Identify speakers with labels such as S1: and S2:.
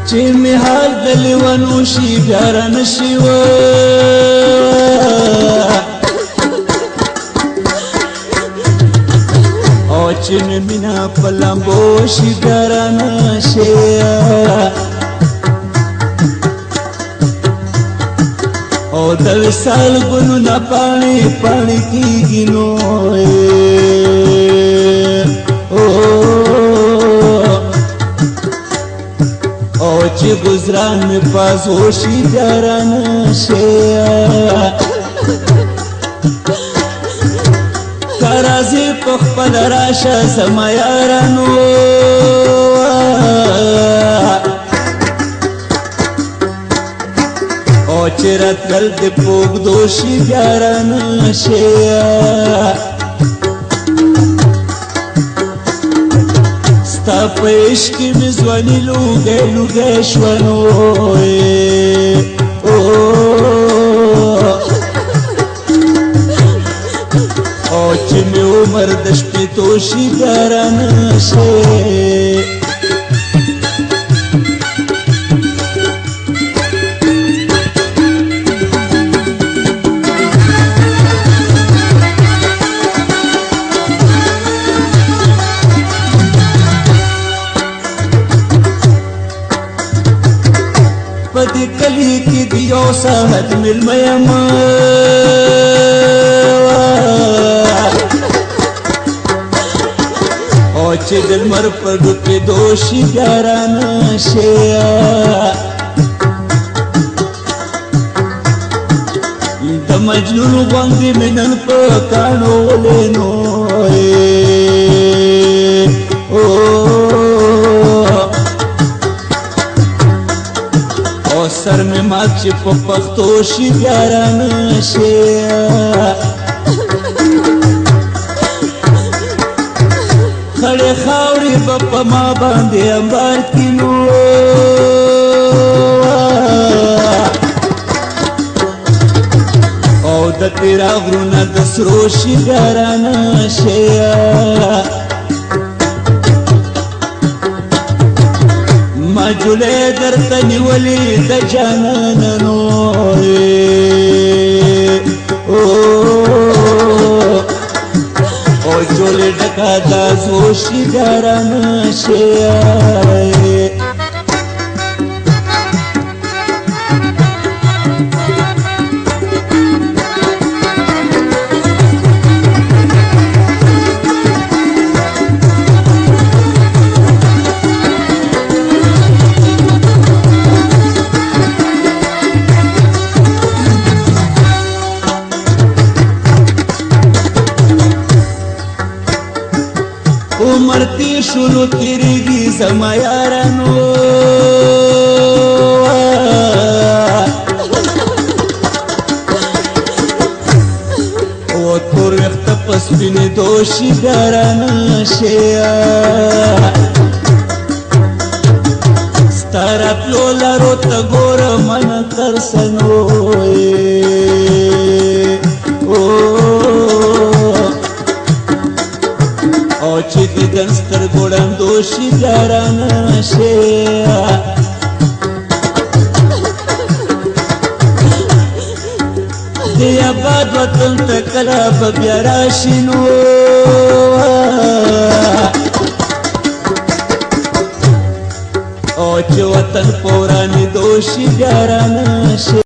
S1: چې می حال د لیوانو شي بیا را نشي و او چې می مینا په لامبو شي بیا را نشي او د وصال ګلونه پاڼې پاڼې کېږي نو او چې گزران می پاس وشي بیا را نشي که راځې په خپل راشه زما یارانو او چې راتلل دې په اوږدو شي بیا را نشي ستا په عشق کې مې ځواني لوګی لوګی شوه نو او چې مې عمر د شپېتو شي بیا را نشي په دې کلي کې د یو ساعت مېلمه یم او چې د لمر په ډوبېدو شي بیا را نشي د مجنون غوندې مې نن په کاڼو ولینو سر می مات چې په پښتو شي بیا را نشي خړې خاورې به په ما باندې انبار کړي نو او د تیرا غرونه د سرو شي بیا را نشي جولې درته نیولې د جانانو او جولې ډکه د زوشي بیا را نشي عمر تیر شلو تیریږي زما یارانو او تور وخت په سپینېدو شي بیا را نشي ستا راتلو لارو ته ګوره من ترسنو او چې د ګن سترګو ړندو شي بیا را نشي د آباد وطن ته کله به بیا راشي نو او چې وطن په ورانېدو شي بیا را نشي